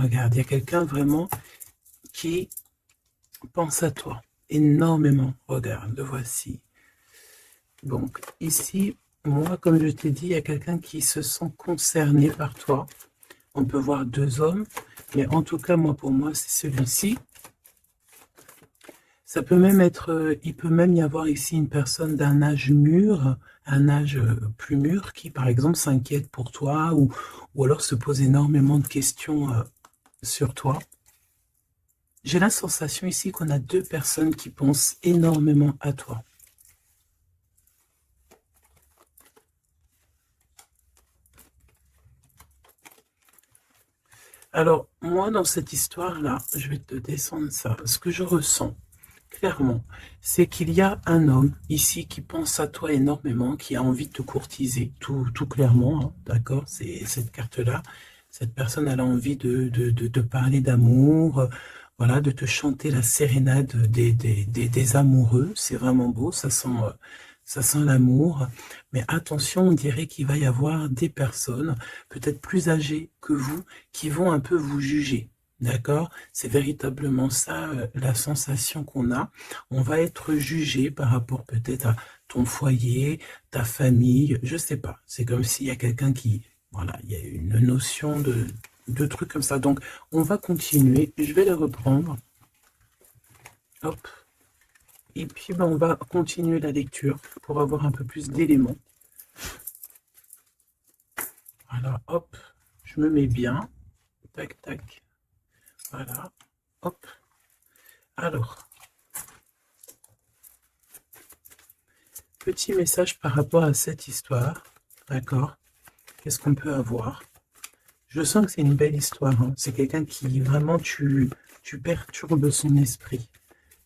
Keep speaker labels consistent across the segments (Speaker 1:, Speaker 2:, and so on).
Speaker 1: Regarde, il y a quelqu'un vraiment qui pense à toi énormément. Regarde, le voici. Donc, ici, moi, comme je t'ai dit, il y a quelqu'un qui se sent concerné par toi. On peut voir deux hommes, mais en tout cas, moi, pour moi, c'est celui-ci. Ça peut même être, il peut même y avoir ici une personne d'un âge mûr, un âge plus mûr, qui, par exemple, s'inquiète pour toi ou alors se pose énormément de questions sur toi. J'ai la sensation ici qu'on a deux personnes qui pensent énormément à toi. Alors, moi, dans cette histoire-là, je vais te descendre ça. Ce que je ressens, clairement, c'est qu'il y a un homme ici qui pense à toi énormément, qui a envie de te courtiser, tout clairement, hein, d'accord? C'est cette carte-là. Cette personne, elle a envie de parler d'amour, voilà, de te chanter la sérénade des amoureux. C'est vraiment beau, ça sent l'amour. Mais attention, on dirait qu'il va y avoir des personnes, peut-être plus âgées que vous, qui vont un peu vous juger. D'accord? C'est véritablement ça la sensation qu'on a. On va être jugé par rapport peut-être à ton foyer, ta famille, je sais pas. C'est comme s'il y a quelqu'un qui, voilà, il y a une notion de trucs comme ça. Donc, on va continuer. Je vais le reprendre. Hop. Et puis, ben, on va continuer la lecture pour avoir un peu plus d'éléments. Voilà, hop. Je me mets bien. Tac, tac. Voilà. Hop. Alors, petit message par rapport à cette histoire. D'accord? Qu'est-ce qu'on peut avoir? Je sens que c'est une belle histoire. Hein. C'est quelqu'un qui vraiment tu perturbes son esprit.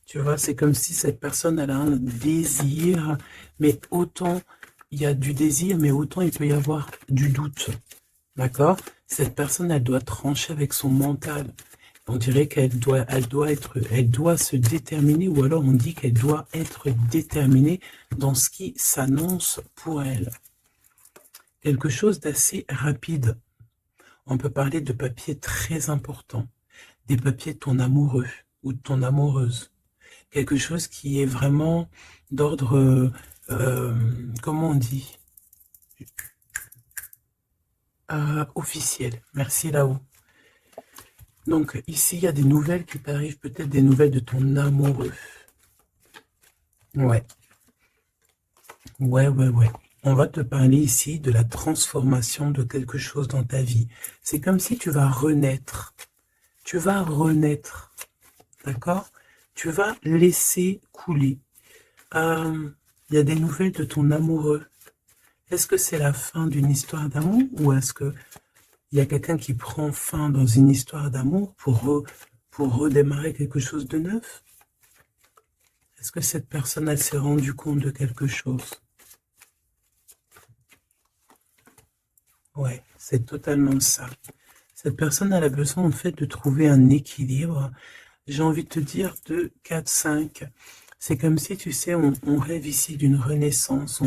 Speaker 1: Tu vois, c'est comme si cette personne elle a un désir, mais autant il y a du désir, mais autant il peut y avoir du doute. D'accord? Cette personne, elle doit trancher avec son mental. On dirait elle doit se déterminer, ou alors on dit qu'elle doit être déterminée dans ce qui s'annonce pour elle. Quelque chose d'assez rapide. On peut parler de papiers très importants, des papiers de ton amoureux ou de ton amoureuse. Quelque chose qui est vraiment d'ordre, comment on dit, officiel. Merci là-haut. Donc ici, il y a des nouvelles qui t'arrivent, peut-être des nouvelles de ton amoureux. Ouais, ouais. On va te parler ici de la transformation de quelque chose dans ta vie. C'est comme si tu vas renaître. Tu vas renaître. D'accord? Tu vas laisser couler. Il y a des nouvelles de ton amoureux. Est-ce que c'est la fin d'une histoire d'amour ou est-ce que il y a quelqu'un qui prend fin dans une histoire d'amour pour redémarrer quelque chose de neuf? Est-ce que cette personne, elle s'est rendue compte de quelque chose? Ouais, c'est totalement ça. Cette personne, elle a besoin en fait de trouver un équilibre. J'ai envie de te dire de 4-5. C'est comme si, tu sais, on rêve ici d'une renaissance.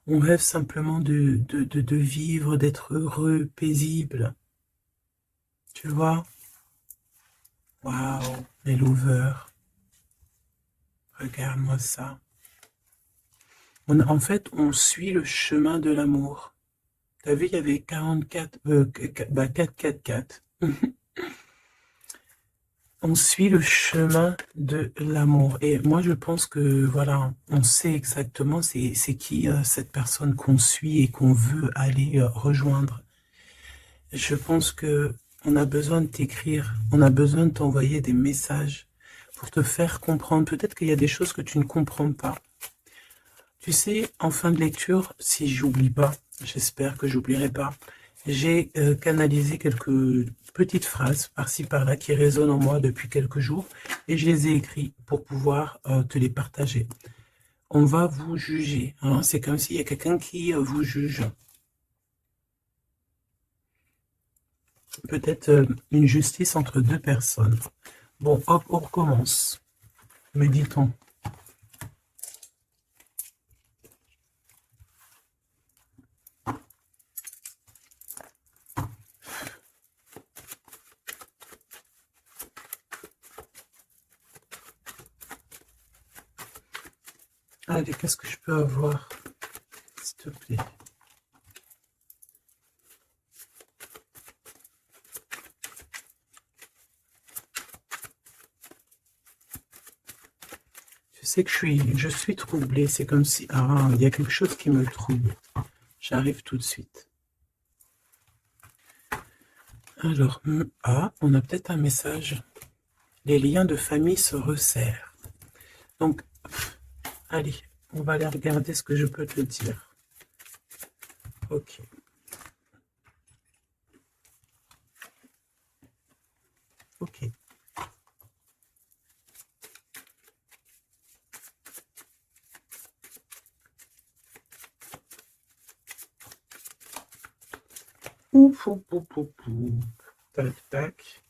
Speaker 1: On rêve simplement de vivre, d'être heureux, paisible. Tu vois? Waouh, les lovers. Regarde-moi ça. En fait, on suit le chemin de l'amour. T'as vu, il y avait 44, 4. On suit le chemin de l'amour. Et moi, je pense que, voilà, on sait exactement c'est qui cette personne qu'on suit et qu'on veut aller rejoindre. Je pense que on a besoin de t'écrire, on a besoin de t'envoyer des messages pour te faire comprendre. Peut-être qu'il y a des choses que tu ne comprends pas. Tu sais, en fin de lecture, si j'oublie pas, j'espère que j'oublierai pas, j'ai canalisé quelques petites phrases par-ci par-là qui résonnent en moi depuis quelques jours et je les ai écrites pour pouvoir te les partager. On va vous juger, hein, c'est comme s'il y a quelqu'un qui vous juge. Peut-être une justice entre deux personnes. Bon, hop, on recommence. Me dit-on. Allez, qu'est-ce que je peux avoir, s'il te plaît? Je sais que je suis troublée. C'est comme si... Ah, il y a quelque chose qui me trouble. J'arrive tout de suite. Alors, ah, on a peut-être un message. Les liens de famille se resserrent. Donc, allez, on va aller regarder ce que je peux te dire. Ok. Ok. Ouf, ouf, ouf, ouf, ouf. Tac, tac.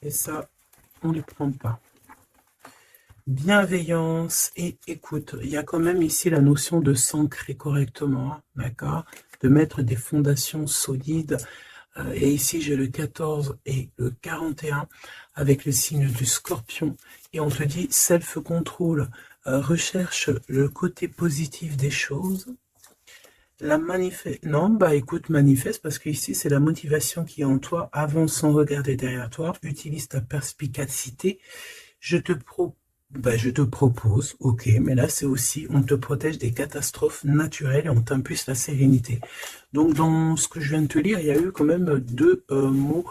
Speaker 1: Et ça, on ne les prend pas. Bienveillance et écoute. Il y a quand même ici la notion de s'ancrer correctement, d'accord? De mettre des fondations solides. Et ici, j'ai le 14 et le 41 avec le signe du scorpion. Et on te dit self-control, recherche le côté positif des choses. La manifeste. Non, bah écoute, manifeste, parce que ici, c'est la motivation qui est en toi. Avance sans regarder derrière toi. Utilise ta perspicacité. Je te propose, ok, mais là c'est aussi, on te protège des catastrophes naturelles et on t'impulse la sérénité. Donc dans ce que je viens de te lire, il y a eu quand même deux mots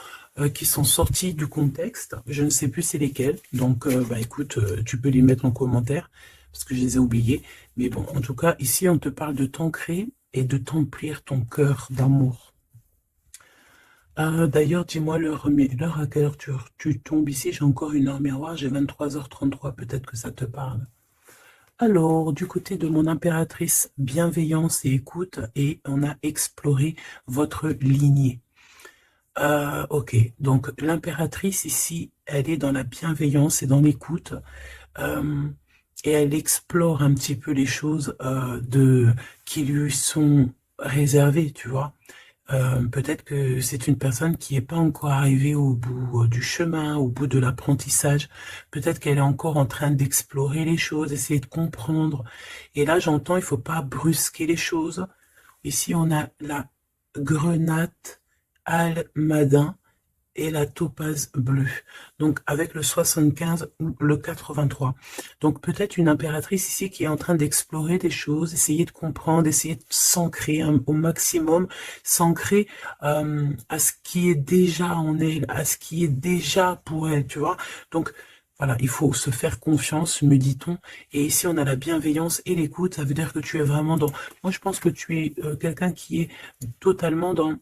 Speaker 1: qui sont sortis du contexte. Je ne sais plus c'est lesquels, donc bah écoute, tu peux les mettre en commentaire, parce que je les ai oubliés. Mais bon, en tout cas, ici on te parle de t'ancrer et de t'emplir ton cœur d'amour. D'ailleurs, dis-moi l'heure à quelle heure tu tombes ici. J'ai encore une heure miroir, j'ai 23h33, peut-être que ça te parle. Alors, du côté de mon impératrice, bienveillance et écoute, et on a exploré votre lignée. Ok, donc l'impératrice ici, elle est dans la bienveillance et dans l'écoute, et elle explore un petit peu les choses qui lui sont réservées, tu vois. Peut-être que c'est une personne qui n'est pas encore arrivée au bout du chemin, au bout de l'apprentissage. Peut-être qu'elle est encore en train d'explorer les choses, essayer de comprendre. Et là, j'entends, il faut pas brusquer les choses. Ici, on a la grenate almadin et la topaze bleue. Donc avec le 75 ou le 83. Donc peut-être une impératrice ici qui est en train d'explorer des choses, essayer de comprendre, essayer de s'ancrer au maximum, s'ancrer à ce qui est déjà en elle, à ce qui est déjà pour elle, tu vois. Donc voilà, il faut se faire confiance, me dit-on. Et ici, on a la bienveillance et l'écoute. Ça veut dire que tu es vraiment dans... Moi, je pense que tu es quelqu'un qui est totalement dans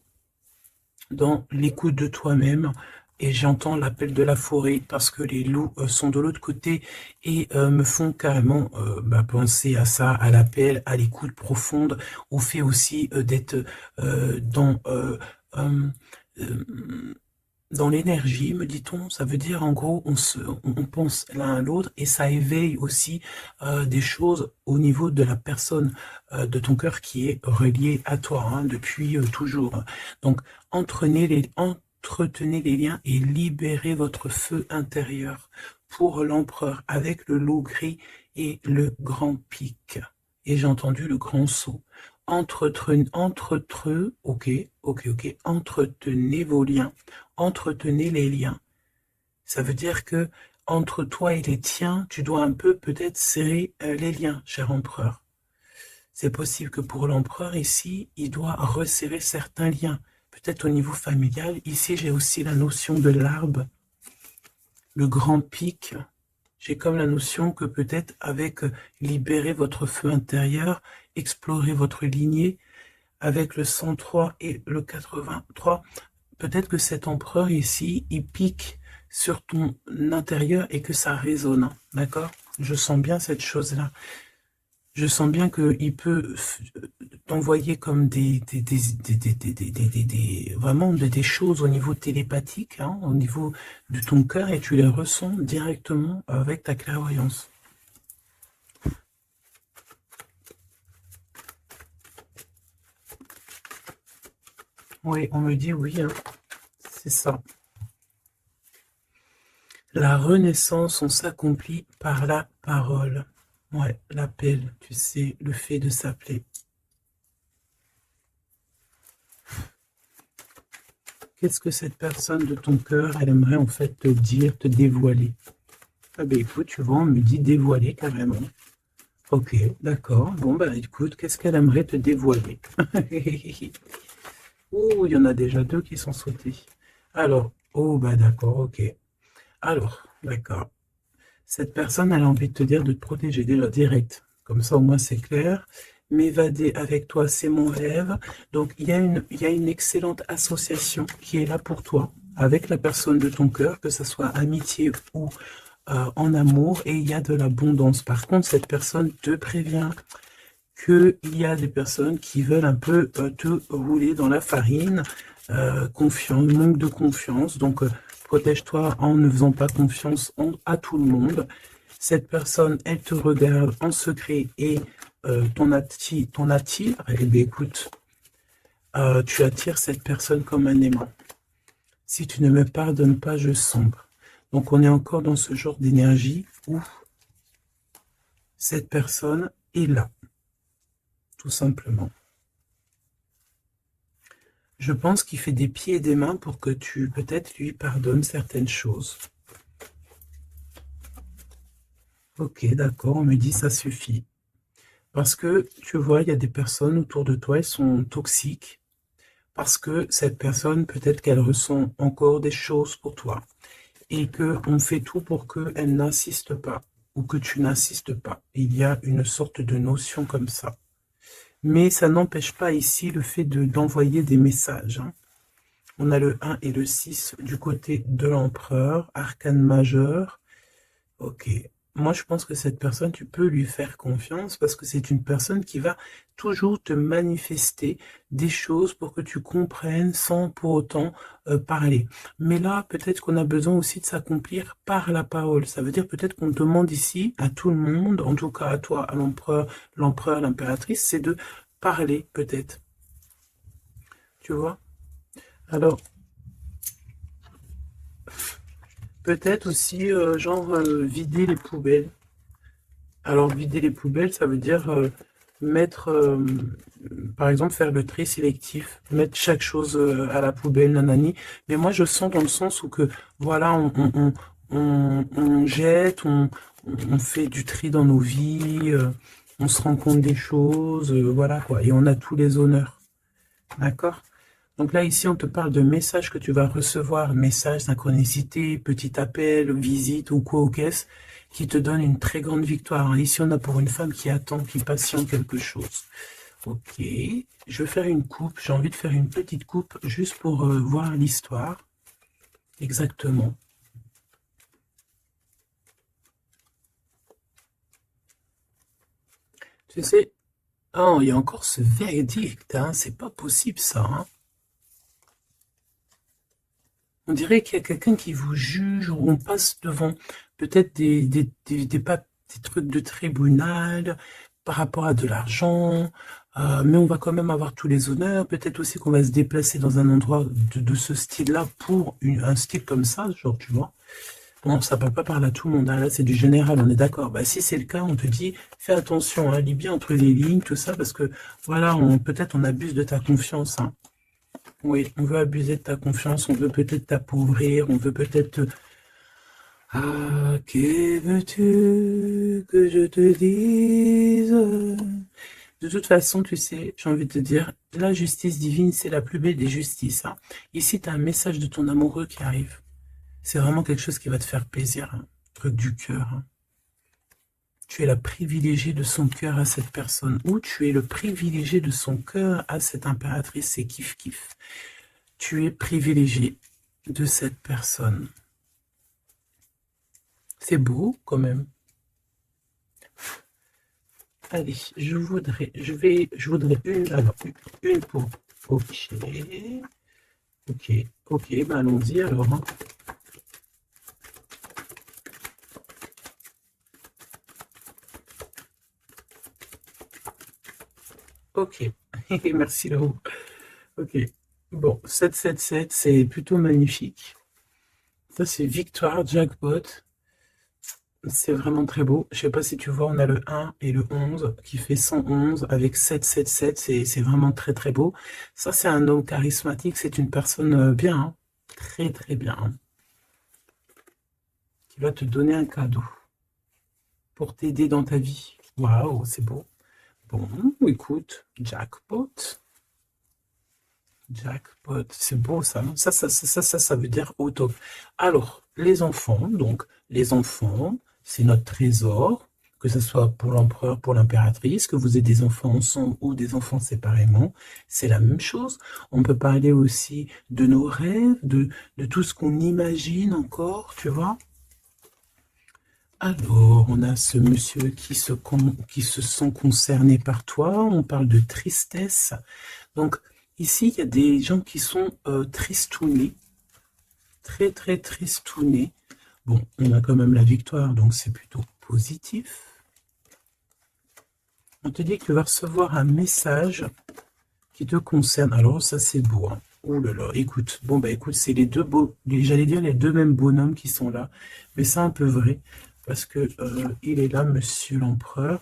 Speaker 1: l'écoute de toi-même. Et j'entends l'appel de la forêt parce que les loups sont de l'autre côté et me font carrément penser à ça, à l'appel, à l'écoute profonde, au fait aussi d'être euh, dans l'énergie, me dit-on. Ça veut dire en gros on pense l'un à l'autre et ça éveille aussi des choses au niveau de la personne de ton cœur qui est reliée à toi depuis toujours. Donc entretenez les liens et libérez votre feu intérieur pour l'empereur avec le loup gris et le grand pic. Et j'ai entendu le grand saut. Entretenez vos liens, entretenez les liens. Ça veut dire que entre toi et les tiens, tu dois un peu peut-être serrer les liens, cher empereur. C'est possible que pour l'empereur ici, il doit resserrer certains liens, peut-être au niveau familial. Ici, j'ai aussi la notion de l'arbre, le grand pic. J'ai comme la notion que peut-être avec libérer votre feu intérieur, explorer votre lignée, avec le 103 et le 83, peut-être que cet empereur ici, il pique sur ton intérieur et que ça résonne, d'accord? Je sens bien cette chose-là. Je sens bien qu'il peut t'envoyer comme vraiment des choses au niveau télépathique, au niveau de ton cœur, et tu les ressens directement avec ta clairvoyance. Oui, on me dit oui, c'est ça. La renaissance, on s'accomplit par la parole. Ouais, l'appel, tu sais, le fait de s'appeler. Qu'est-ce que cette personne de ton cœur, elle aimerait en fait te dire, te dévoiler? Ah ben écoute, tu vois, on me dit dévoiler carrément. Ok, d'accord. Bon bah écoute, qu'est-ce qu'elle aimerait te dévoiler? Oh, il y en a déjà deux qui sont sautés. Alors, oh bah d'accord, ok. Alors, d'accord. Cette personne, elle a envie de te dire de te protéger déjà direct. Comme ça, au moins, c'est clair. M'évader avec toi, c'est mon rêve. Donc, il y a une excellente association qui est là pour toi, avec la personne de ton cœur, que ce soit amitié ou en amour, et il y a de l'abondance. Par contre, cette personne te prévient qu'il y a des personnes qui veulent un peu te rouler dans la farine, confiance, manque de confiance. Donc, protège-toi en ne faisant pas confiance à tout le monde. Cette personne, elle te regarde en secret et ton attire. Eh bien, écoute, tu attires cette personne comme un aimant. Si tu ne me pardonnes pas, je sombre. Donc, on est encore dans ce genre d'énergie où cette personne est là, tout simplement. Je pense qu'il fait des pieds et des mains pour que tu, peut-être, lui pardonnes certaines choses. Ok, d'accord, on me dit ça suffit. Parce que, tu vois, il y a des personnes autour de toi, elles sont toxiques. Parce que cette personne, peut-être qu'elle ressent encore des choses pour toi. Et qu'on fait tout pour qu'elle n'insiste pas. Ou que tu n'insistes pas. Il y a une sorte de notion comme ça. Mais ça n'empêche pas ici le fait d'envoyer des messages. Hein. On a le 1 et le 6 du côté de l'empereur, arcane majeur. Ok. Moi, je pense que cette personne, tu peux lui faire confiance parce que c'est une personne qui va toujours te manifester des choses pour que tu comprennes sans pour autant parler. Mais là, peut-être qu'on a besoin aussi de s'accomplir par la parole. Ça veut dire peut-être qu'on demande ici à tout le monde, en tout cas à toi, à l'empereur, l'impératrice, c'est de parler peut-être. Tu vois? Alors, peut-être aussi, genre, vider les poubelles. Alors, vider les poubelles, ça veut dire mettre, par exemple, faire le tri sélectif, mettre chaque chose à la poubelle, nanani. Mais moi, je sens dans le sens où que, voilà, on jette, on fait du tri dans nos vies, on se rend compte des choses, voilà quoi. Et on a tous les honneurs. D'accord? Donc là, ici, on te parle de messages que tu vas recevoir, messages, synchronicité, petit appel, visite ou quoi au caisse, qui te donne une très grande victoire. Ici, on a pour une femme qui attend, qui patiente quelque chose. Ok, je vais faire une coupe. J'ai envie de faire une petite coupe juste pour voir l'histoire. Exactement. Tu sais, oh, il y a encore ce verdict, hein, c'est pas possible ça, hein. On dirait qu'il y a quelqu'un qui vous juge, ou on passe devant peut-être des trucs de tribunal par rapport à de l'argent, mais on va quand même avoir tous les honneurs. Peut-être aussi qu'on va se déplacer dans un endroit de ce style-là pour un style comme ça, genre, tu vois. Bon, ça peut pas parler à tout le monde, hein. Là, c'est du général, on est d'accord. Bah, si c'est le cas, on te dit, fais attention, hein, lis bien entre les lignes, tout ça, parce que, voilà, peut-être on abuse de ta confiance, hein. Oui, on veut abuser de ta confiance, on veut peut-être t'appauvrir, on veut peut-être te... Ah, que veux-tu que je te dise? De toute façon, tu sais, j'ai envie de te dire, la justice divine, c'est la plus belle des justices, hein. Ici, tu as un message de ton amoureux qui arrive. C'est vraiment quelque chose qui va te faire plaisir, hein. Truc du cœur, hein. Tu es la privilégiée de son cœur à cette personne, ou tu es le privilégié de son cœur à cette impératrice, c'est kiff-kiff. Tu es privilégié de cette personne. C'est beau quand même. Allez, je voudrais une pour. Ok, ok, ben allons-y alors, hein. Ok, merci là-haut. Ok, bon, 777, c'est plutôt magnifique. Ça, c'est victoire, jackpot. c'est vraiment très beau. Je sais pas si tu vois, on a le 1 et le 11 qui fait 111 avec 777. C'est vraiment très très beau. Ça, c'est un homme charismatique. C'est une personne bien, hein. Très très bien, hein, qui va te donner un cadeau pour t'aider dans ta vie. Waouh, c'est beau. Bon, écoute, jackpot. Jackpot, c'est beau ça, non? Ça veut dire au top. Alors, les enfants, donc, les enfants, c'est notre trésor, que ce soit pour l'empereur, pour l'impératrice, que vous ayez des enfants ensemble ou des enfants séparément, c'est la même chose. On peut parler aussi de nos rêves, de tout ce qu'on imagine encore, tu vois. Alors, on a ce monsieur qui se sent concerné par toi, on parle de tristesse. Donc, ici, il y a des gens qui sont tristounés, très très tristounés. Bon, on a quand même la victoire, donc c'est plutôt positif. On te dit que tu vas recevoir un message qui te concerne. Alors, ça, c'est beau, hein. Oh là là, écoute. Bon, bah écoute, c'est les deux beaux, j'allais dire les deux mêmes bonhommes qui sont là. Mais c'est un peu vrai, parce que il est là, monsieur l'empereur.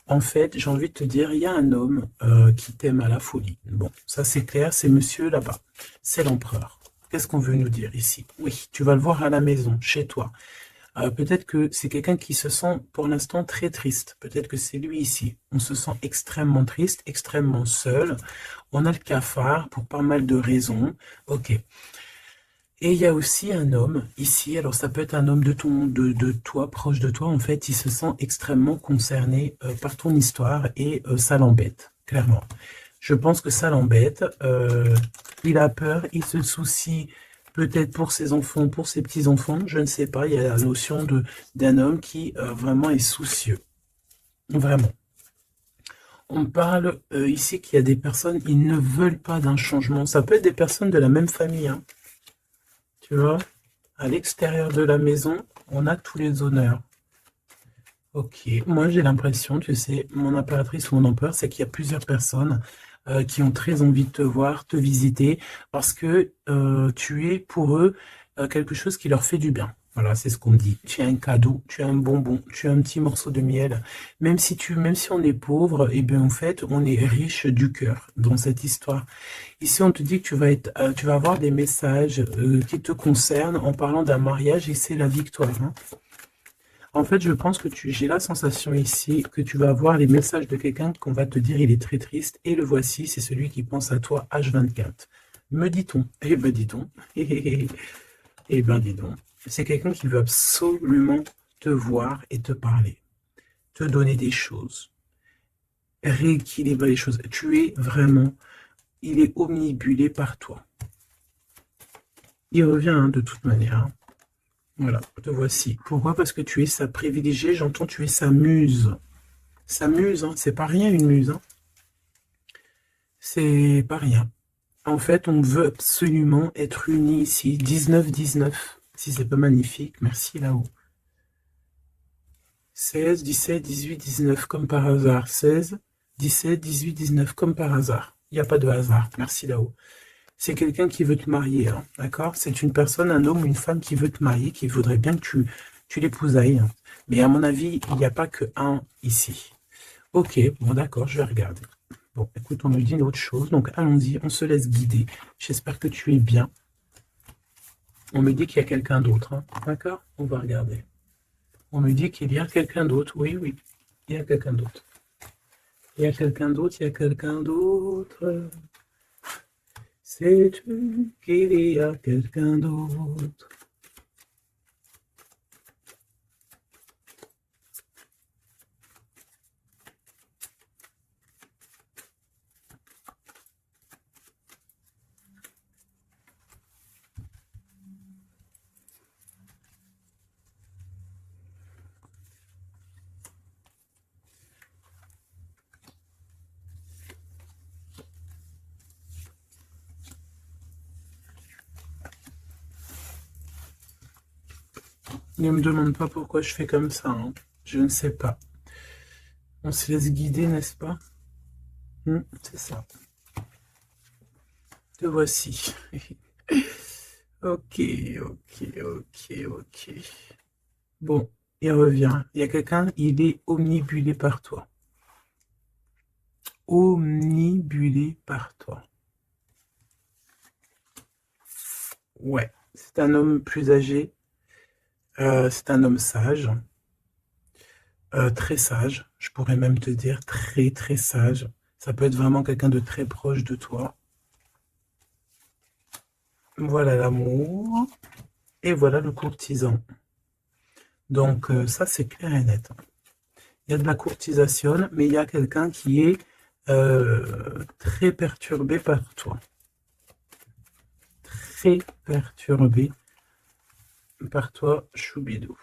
Speaker 1: En fait, j'ai envie de te dire, il y a un homme qui t'aime à la folie. Bon, ça c'est clair, c'est monsieur là-bas. C'est l'empereur. Qu'est-ce qu'on veut nous dire ici? Oui, tu vas le voir à la maison, chez toi. Peut-être que c'est quelqu'un qui se sent pour l'instant très triste. Peut-être que c'est lui ici. On se sent extrêmement triste, extrêmement seul. On a le cafard pour pas mal de raisons. Ok. Et il y a aussi un homme ici, alors ça peut être un homme de toi, proche de toi, en fait, il se sent extrêmement concerné par ton histoire et ça l'embête, clairement. Je pense que ça l'embête, il a peur, il se soucie peut-être pour ses enfants, pour ses petits-enfants, je ne sais pas, il y a la notion d'un homme qui vraiment est soucieux, vraiment. On parle ici qu'il y a des personnes, ils ne veulent pas d'un changement, ça peut être des personnes de la même famille, hein. Tu vois, à l'extérieur de la maison, on a tous les honneurs. Ok, moi j'ai l'impression, tu sais, mon impératrice ou mon empereur, c'est qu'il y a plusieurs personnes qui ont très envie de te voir, te visiter, parce que tu es pour eux quelque chose qui leur fait du bien. Voilà, c'est ce qu'on me dit. Tu as un cadeau, tu as un bonbon, tu as un petit morceau de miel. Même si on est pauvre, et bien en fait, on est riche du cœur dans cette histoire. Ici, on te dit que tu vas avoir des messages qui te concernent en parlant d'un mariage et c'est la victoire, hein. En fait, je pense que j'ai la sensation ici que tu vas avoir les messages de quelqu'un qu'on va te dire il est très triste et le voici, c'est celui qui pense à toi H24. Me dit-on. Eh ben dis donc. Eh ben dis donc. C'est quelqu'un qui veut absolument te voir et te parler, te donner des choses, rééquilibrer les choses. Tu es vraiment, il est omnibulé par toi. Il revient hein, de toute manière, hein. Voilà, te voici. Pourquoi? Parce que tu es sa privilégiée, j'entends tu es sa muse. Sa muse, hein, c'est pas rien une muse, hein. C'est pas rien. En fait, on veut absolument être unis ici. 19-19. Si c'est pas magnifique, merci là-haut. 16, 17, 18, 19, comme par hasard. 16, 17, 18, 19, comme par hasard. Il n'y a pas de hasard. Merci là-haut. C'est quelqu'un qui veut te marier, hein, d'accord? C'est une personne, un homme ou une femme qui veut te marier, qui voudrait bien que tu l'épousailles, hein. Mais à mon avis, il n'y a pas que un ici. Ok, bon d'accord, je vais regarder. Bon, écoute, on me dit une autre chose, donc allons-y, on se laisse guider. J'espère que tu es bien. On me dit qu'il y a quelqu'un d'autre, hein, d'accord? On va regarder. On me dit qu'il y a quelqu'un d'autre, oui, oui, il y a quelqu'un d'autre. Il y a quelqu'un d'autre, il y a quelqu'un d'autre. Sais-tu qu'il y a quelqu'un d'autre? Ne me demande pas pourquoi je fais comme ça, hein. Je ne sais pas. On se laisse guider, n'est-ce pas? C'est ça. Te voici. Ok, ok, ok, ok. Bon. il revient. Il y a quelqu'un, il est omnibulé par toi. Omnibulé par toi. Ouais, c'est un homme plus âgé. C'est un homme sage. Très sage. Je pourrais même te dire très, très sage. Ça peut être vraiment quelqu'un de très proche de toi. Voilà l'amour. Et voilà le courtisan. Donc, ça, c'est clair et net. Il y a de la courtisation, mais il y a quelqu'un qui est très perturbé par toi. Très perturbé par toi, Choubidou.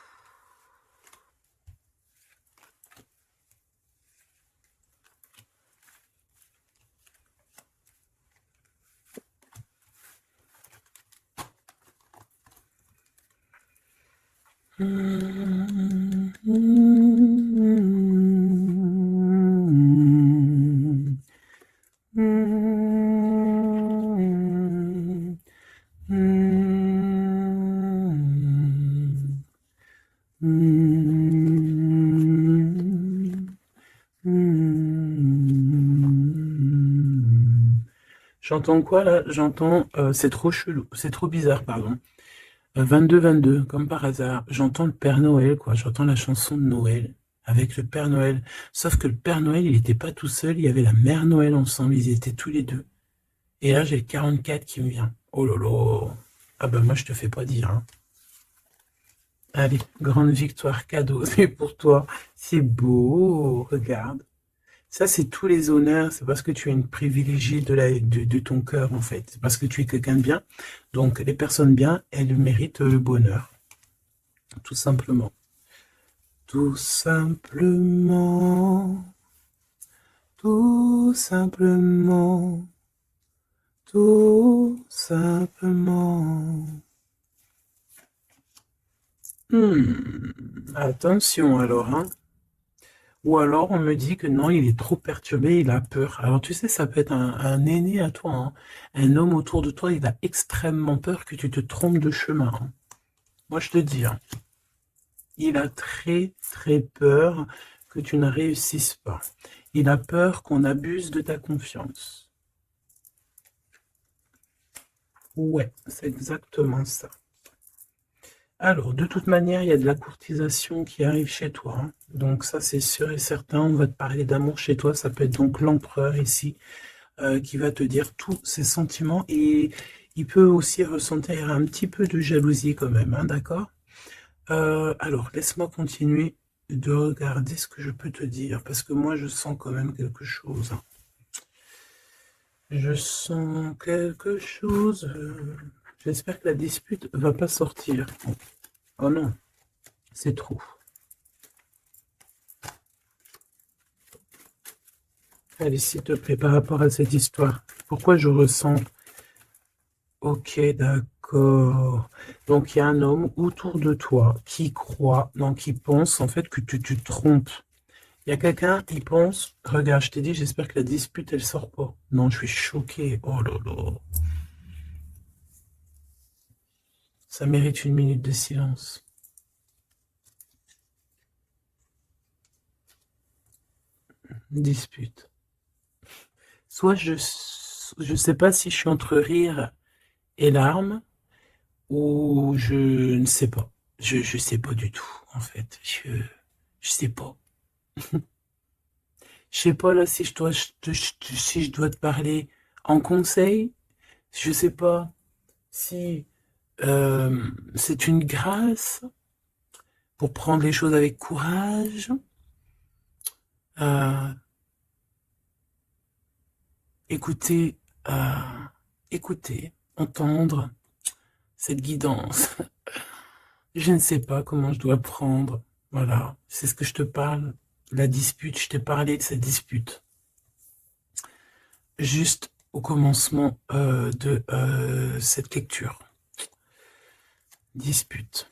Speaker 1: J'entends quoi là? J'entends, c'est trop chelou, c'est trop bizarre, pardon. 22-22, comme par hasard. J'entends le Père Noël, quoi. J'entends la chanson de Noël avec le Père Noël. Sauf que le Père Noël, il n'était pas tout seul, il y avait la Mère Noël ensemble, ils étaient tous les deux. Et là, j'ai le 44 qui me vient. Oh là là. Ah ben moi, je te fais pas dire, hein. Allez, grande victoire cadeau, c'est pour toi. C'est beau, regarde. Ça, c'est tous les honneurs. C'est parce que tu es une privilégiée de ton cœur, en fait. C'est parce que tu es quelqu'un de bien. Donc, les personnes bien, elles méritent le bonheur. Tout simplement. Tout simplement. Tout simplement. Tout simplement. Attention alors, hein. Ou alors on me dit que non, il est trop perturbé, il a peur. Alors tu sais, ça peut être un aîné à toi, hein. Un homme autour de toi, il a extrêmement peur que tu te trompes de chemin, hein. Moi je te dis, hein, il a très très peur que tu ne réussisses pas. Il a peur qu'on abuse de ta confiance. Ouais, c'est exactement ça. Alors, de toute manière, il y a de la courtisation qui arrive chez toi, hein. Donc ça, c'est sûr et certain. On va te parler d'amour chez toi. Ça peut être donc l'empereur ici qui va te dire tous ses sentiments. Et il peut aussi ressentir un petit peu de jalousie quand même, hein, d'accord? Alors, laisse-moi continuer de regarder ce que je peux te dire. Parce que moi, je sens quand même quelque chose, hein. Je sens quelque chose. J'espère que la dispute va pas sortir. Oh non, c'est trop. Allez, s'il te plaît, par rapport à cette histoire, pourquoi je ressens... Ok, d'accord. Donc, il y a un homme autour de toi qui croit, non, qui pense en fait que tu te trompes. Il y a quelqu'un qui pense, regarde, je t'ai dit, j'espère que la dispute, elle sort pas. Non, je suis choqué. Oh là là. Ça mérite une minute de silence. Dispute. Soit je sais pas si je suis entre rire et larmes, ou je ne sais pas. Je sais pas du tout, en fait. Je sais pas. Je sais pas là si si je dois te parler en conseil. Je sais pas si c'est une grâce pour prendre les choses avec courage. Euh, écouter, euh, écouter, entendre cette guidance. Je ne sais pas comment je dois prendre. Voilà, c'est ce que je te parle. La dispute, je t'ai parlé de cette dispute. Juste au commencement de cette lecture. Dispute.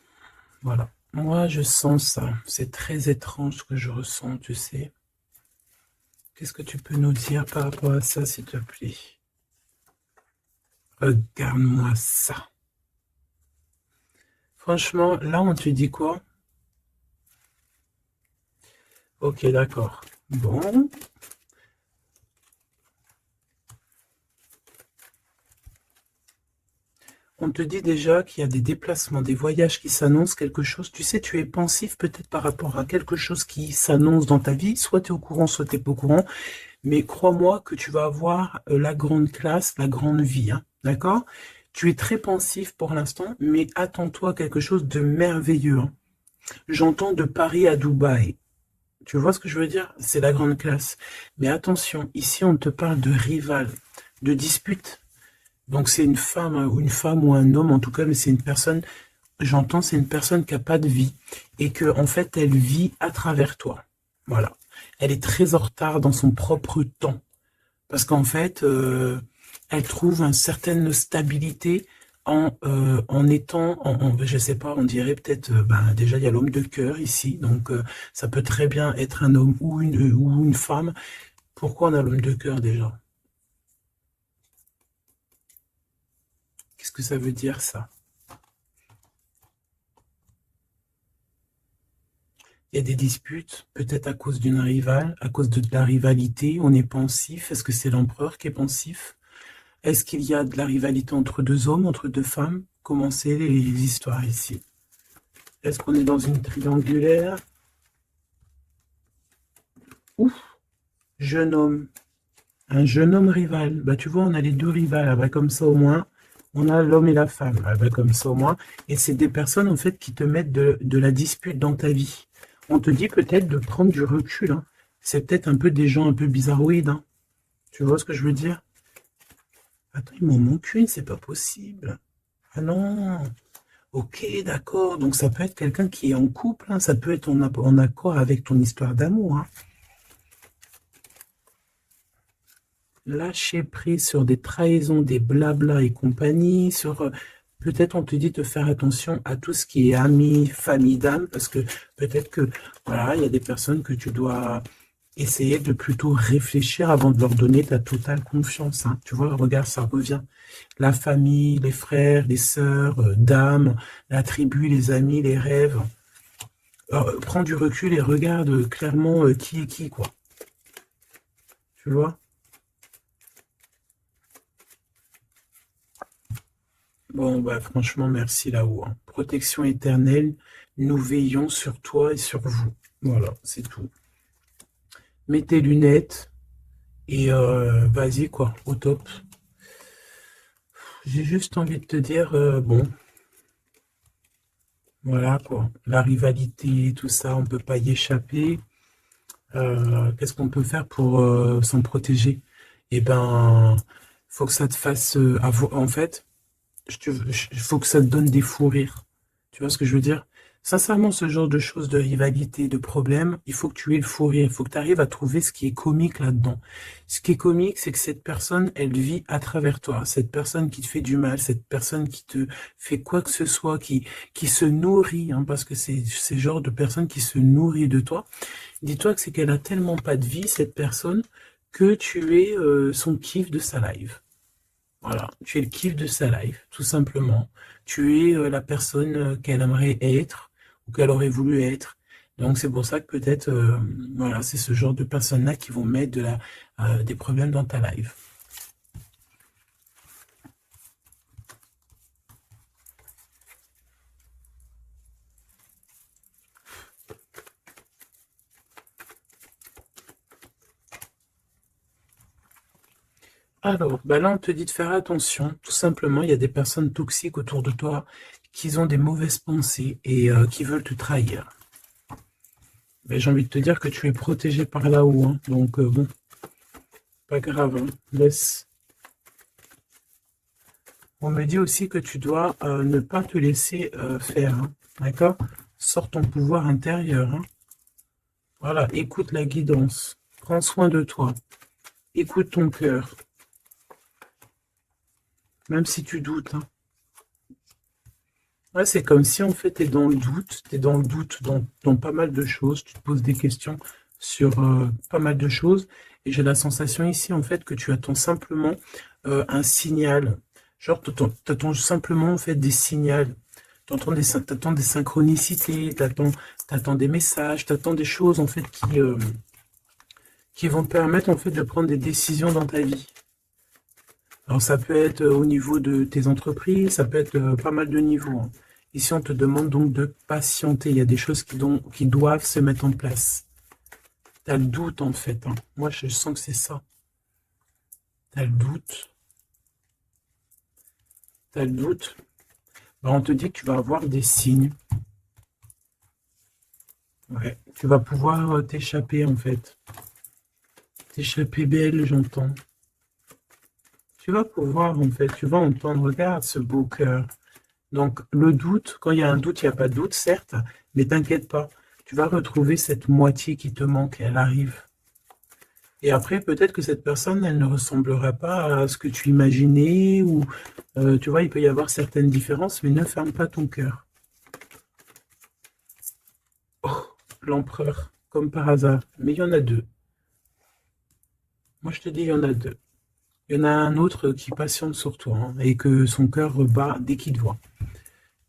Speaker 1: Voilà. Moi, je sens ça. C'est très étrange ce que je ressens, tu sais. Qu'est-ce que tu peux nous dire par rapport à ça, s'il te plaît? Regarde-moi ça. Franchement, là, on te dit quoi? Ok, d'accord. Bon. On te dit déjà qu'il y a des déplacements, des voyages qui s'annoncent, quelque chose. Tu sais, tu es pensif peut-être par rapport à quelque chose qui s'annonce dans ta vie. Soit tu es au courant, soit tu n'es pas au courant. Mais crois-moi que tu vas avoir la grande classe, la grande vie. Hein, d'accord? Tu es très pensif pour l'instant, mais attends-toi à quelque chose de merveilleux. Hein. J'entends de Paris à Dubaï. Tu vois ce que je veux dire? C'est la grande classe. Mais attention, ici on te parle de rival, de dispute. Donc c'est une femme ou un homme en tout cas, mais c'est une personne, j'entends, c'est une personne qui n'a pas de vie et que en fait elle vit à travers toi. Voilà. Elle est très en retard dans son propre temps parce qu'en fait elle trouve une certaine stabilité en étant, je sais pas, on dirait peut-être, ben, déjà il y a l'homme de cœur ici, donc ça peut très bien être un homme ou une femme. Pourquoi on a l'homme de cœur déjà? Qu'est-ce que ça veut dire ça? Il y a des disputes, peut-être à cause d'une rivale, à cause de la rivalité, on est pensif. Est-ce que c'est l'empereur qui est pensif? Est-ce qu'il y a de la rivalité entre deux hommes, entre deux femmes? Comment c'est les histoires ici? Est-ce qu'on est dans une triangulaire? Ouf, jeune homme. Un jeune homme rival. Bah, tu vois, on a les deux rivales. Ah bah, comme ça, au moins, on a l'homme et la femme. Ah bah, comme ça, au moins. Et c'est des personnes, en fait, qui te mettent de la dispute dans ta vie. On te dit peut-être de prendre du recul. Hein. C'est peut-être un peu des gens un peu bizarroïdes. Hein. Tu vois ce que je veux dire? Attends, il m'en manque une, c'est pas possible. Ah non. Ok, d'accord. Donc ça peut être quelqu'un qui est en couple. Hein. Ça peut être en accord avec ton histoire d'amour. Hein. Lâcher prise sur des trahisons, des blabla et compagnie, sur peut-être on te dit de faire attention à tout ce qui est amis, famille d'âme, parce que peut-être que voilà, il y a des personnes que tu dois essayer de plutôt réfléchir avant de leur donner ta totale confiance. Hein. Tu vois, regarde, ça revient. La famille, les frères, les sœurs, d'âme, la tribu, les amis, les rêves. Alors, prends du recul et regarde clairement qui est qui, quoi. Tu vois? Bon, bah, franchement, merci là-haut. Hein. Protection éternelle, nous veillons sur toi et sur vous. Voilà, c'est tout. Mets tes lunettes et vas-y, quoi, au top. J'ai juste envie de te dire, bon, voilà, quoi. La rivalité, tout ça, on peut pas y échapper. Qu'est-ce qu'on peut faire pour s'en protéger? Eh ben, faut que ça te fasse en fait, il faut que ça te donne des fous rires. Tu vois ce que je veux dire? Sincèrement, ce genre de choses, de rivalité, de problèmes, il faut que tu aies le fou rire. Il faut que tu arrives à trouver ce qui est comique là-dedans. Ce qui est comique, c'est que cette personne, elle vit à travers toi. Cette personne qui te fait du mal, cette personne qui te fait quoi que ce soit, qui se nourrit, hein, parce que c'est le genre de personne qui se nourrit de toi. Dis-toi que c'est qu'elle a tellement pas de vie, cette personne, que tu es son kiff de sa life. Voilà, tu es le kiff de sa life, tout simplement. Tu es la personne qu'elle aimerait être ou qu'elle aurait voulu être. Donc c'est pour ça que peut-être, voilà, c'est ce genre de personnes-là qui vont mettre des problèmes dans ta life. Alors, bah là, on te dit de faire attention. Tout simplement, il y a des personnes toxiques autour de toi qui ont des mauvaises pensées et qui veulent te trahir. Mais j'ai envie de te dire que tu es protégé par là-haut. Hein. Donc, bon, pas grave. Hein. Laisse. On me dit aussi que tu dois ne pas te laisser faire. Hein. D'accord? Sors ton pouvoir intérieur. Hein. Voilà, écoute la guidance. Prends soin de toi. Écoute ton cœur. Même si tu doutes. Hein. Ouais, c'est comme si en fait tu es dans le doute. Tu es dans le doute dans pas mal de choses. Tu te poses des questions sur pas mal de choses. Et j'ai la sensation ici en fait que tu attends simplement un signal. Genre, tu attends simplement en fait des signaux T'attends des synchronicités, t'attends des messages, t'attends des choses en fait qui vont te permettre en fait de prendre des décisions dans ta vie. Alors ça peut être au niveau de tes entreprises, ça peut être pas mal de niveaux, hein. Ici on te demande donc de patienter, il y a des choses qui doivent se mettre en place. T'as le doute en fait, hein. Moi je sens que c'est ça. T'as le doute. T'as le doute. Ben, on te dit que tu vas avoir des signes. Ouais. Tu vas pouvoir t'échapper en fait. T'échapper belle, j'entends. Tu vas pouvoir en fait, tu vas entendre, regarde ce beau cœur. Donc le doute, quand il y a un doute, il n'y a pas de doute, certes, mais t'inquiète pas. Tu vas retrouver cette moitié qui te manque, elle arrive. Et après, peut-être que cette personne, elle ne ressemblera pas à ce que tu imaginais, ou tu vois, il peut y avoir certaines différences, mais ne ferme pas ton cœur. Oh, l'empereur, comme par hasard. Mais il y en a deux. Moi, je te dis, il y en a deux. Il y en a un autre qui patiente sur toi, hein, et que son cœur bat dès qu'il te voit.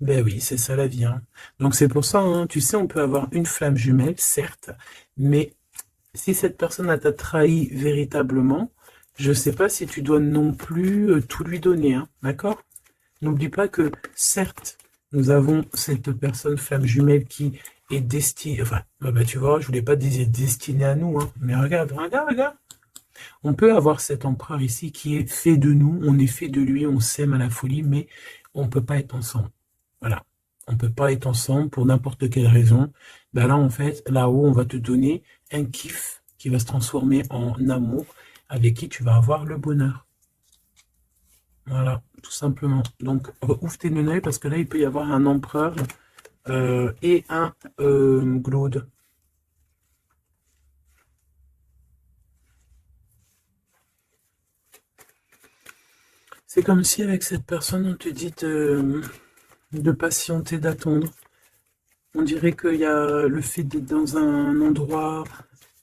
Speaker 1: Ben oui, c'est ça la vie, hein. Donc c'est pour ça, hein, tu sais, on peut avoir une flamme jumelle, certes, mais si cette personne t'a trahi véritablement, je ne sais pas si tu dois non plus tout lui donner, hein, d'accord? N'oublie pas que, certes, nous avons cette personne flamme jumelle qui est destinée, enfin, bah, tu vois, je voulais pas dire destinée à nous, hein, mais regarde, regarde, regarde. On peut avoir cet empereur ici qui est fait de nous, on est fait de lui, on s'aime à la folie, mais on ne peut pas être ensemble. Voilà. On ne peut pas être ensemble pour n'importe quelle raison. Ben là, en fait, là-haut, on va te donner un kiff qui va se transformer en amour avec qui tu vas avoir le bonheur. Voilà, tout simplement. Donc, ouvre tes deux parce que là, il peut y avoir un empereur et un Glaude. C'est comme si avec cette personne, on te dit de patienter, d'attendre. On dirait qu'il y a le fait d'être dans un endroit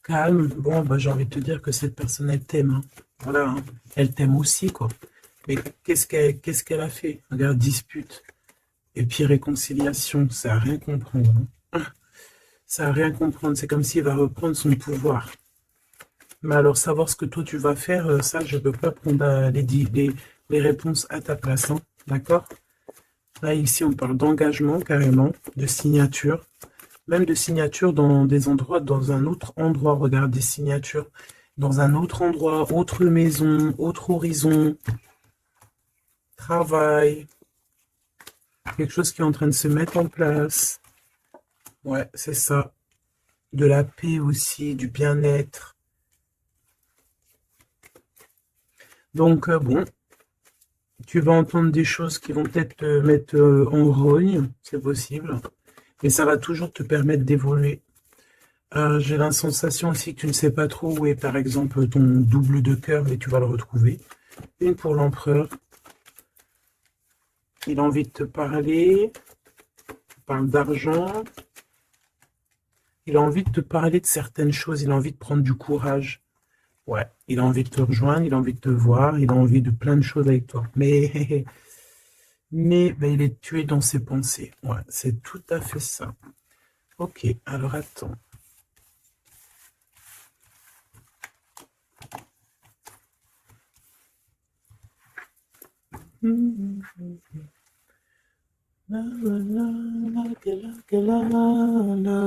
Speaker 1: calme. Bon, bah, j'ai envie de te dire que cette personne, elle t'aime, hein. Voilà, hein. Elle t'aime aussi, quoi. Mais qu'est-ce qu'elle a fait? Regarde, dispute. Et puis réconciliation, ça n'a rien comprendre, hein. Ça n'a rien comprendre. C'est comme s'il va reprendre son pouvoir. Mais alors, savoir ce que toi, tu vas faire, ça, je ne peux pas prendre les réponses à ta place, hein. D'accord? Là, ici, on parle d'engagement, carrément, de signature. Même de signature dans des endroits, dans un autre endroit. Regarde, des signatures. Dans un autre endroit, autre maison, autre horizon. Travail. Quelque chose qui est en train de se mettre en place. Ouais, c'est ça. De la paix aussi, du bien-être. Donc, bon, tu vas entendre des choses qui vont peut-être te mettre en grogne, c'est possible. Mais ça va toujours te permettre d'évoluer. J'ai la sensation aussi que tu ne sais pas trop où est, par exemple, ton double de cœur, mais tu vas le retrouver. Une pour l'empereur. Il a envie de te parler. Il parle d'argent. Il a envie de te parler de certaines choses. Il a envie de prendre du courage. Ouais, il a envie de te rejoindre, il a envie de te voir, il a envie de plein de choses avec toi. Mais ben, il est tué dans ses pensées. Ouais, c'est tout à fait ça. Ok, alors attends. Love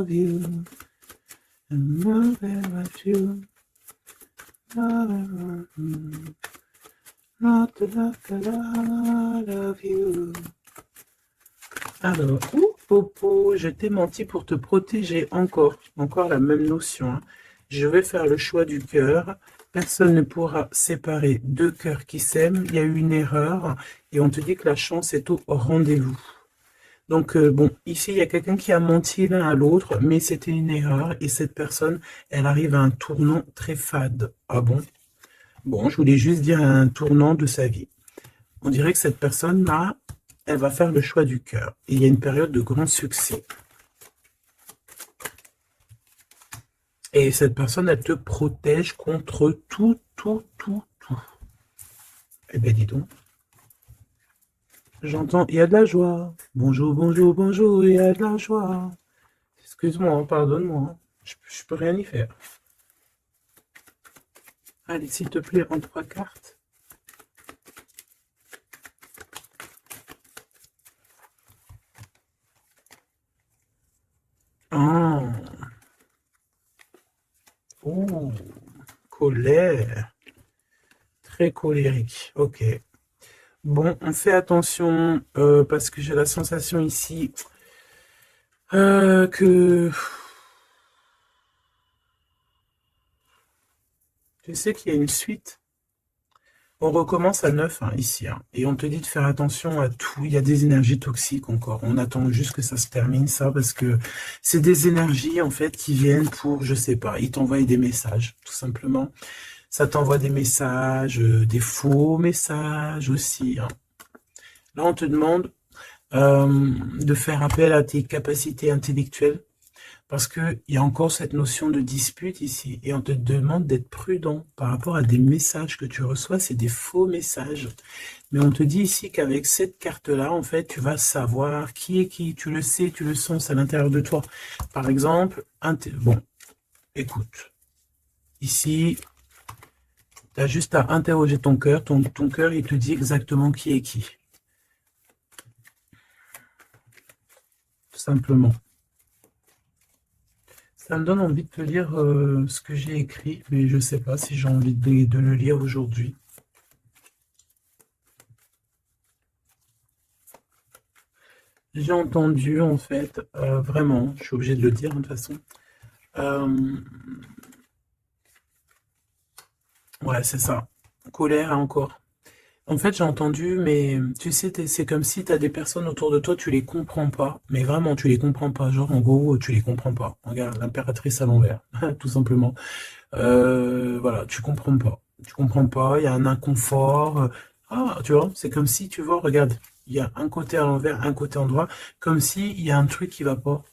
Speaker 1: you. And love about you. Not the love that I love you. Alors, Popo, je t'ai menti pour te protéger encore. Encore la même notion, hein. Je vais faire le choix du cœur. Personne ne pourra séparer deux cœurs qui s'aiment. Il y a eu une erreur et on te dit que la chance est au rendez-vous. Donc, bon, ici, il y a quelqu'un qui a menti l'un à l'autre, mais c'était une erreur et cette personne, elle arrive à un tournant très fade. Ah bon? Bon, je voulais juste dire un tournant de sa vie. On dirait que cette personne-là, elle va faire le choix du cœur. Et il y a une période de grand succès. Et cette personne, elle te protège contre tout. Eh bien, dis donc. J'entends, il y a de la joie. Bonjour, bonjour, bonjour, il y a de la joie. Excuse-moi, hein, pardonne-moi, hein. Je peux rien y faire. Allez, s'il te plaît, en 3 cartes. Ah, oh, colère. Très colérique. Ok. Bon, on fait attention parce que j'ai la sensation ici que tu sais qu'il y a une suite. On recommence à 9 hein, ici, hein, et on te dit de faire attention à tout. Il y a des énergies toxiques encore. On attend juste que ça se termine, ça, parce que c'est des énergies en fait qui viennent pour, je sais pas, ils t'envoient des messages, tout simplement. Ça t'envoie des messages, des faux messages aussi, hein. Là, on te demande de faire appel à tes capacités intellectuelles parce qu'il y a encore cette notion de dispute ici et on te demande d'être prudent par rapport à des messages que tu reçois, c'est des faux messages. Mais on te dit ici qu'avec cette carte-là, en fait, tu vas savoir qui est qui, tu le sais, tu le sens à l'intérieur de toi. Par exemple, bon, écoute, ici, tu as juste à interroger ton cœur, ton cœur, il te dit exactement qui est qui. Tout simplement. Ça me donne envie de te lire ce que j'ai écrit, mais je ne sais pas si j'ai envie de le lire aujourd'hui. J'ai entendu, en fait, vraiment, je suis obligé de le dire de toute façon. Ouais, c'est ça. Colère encore. En fait, j'ai entendu, mais tu sais, c'est comme si tu as des personnes autour de toi, tu les comprends pas. Mais vraiment, tu les comprends pas. Genre, en gros, tu les comprends pas. Regarde, l'impératrice à l'envers, tout simplement. Voilà, tu comprends pas. Tu comprends pas, il y a un inconfort. Ah, tu vois, c'est comme si, tu vois, regarde, il y a un côté à l'envers, un côté en droit, comme si il y a un truc qui va pas.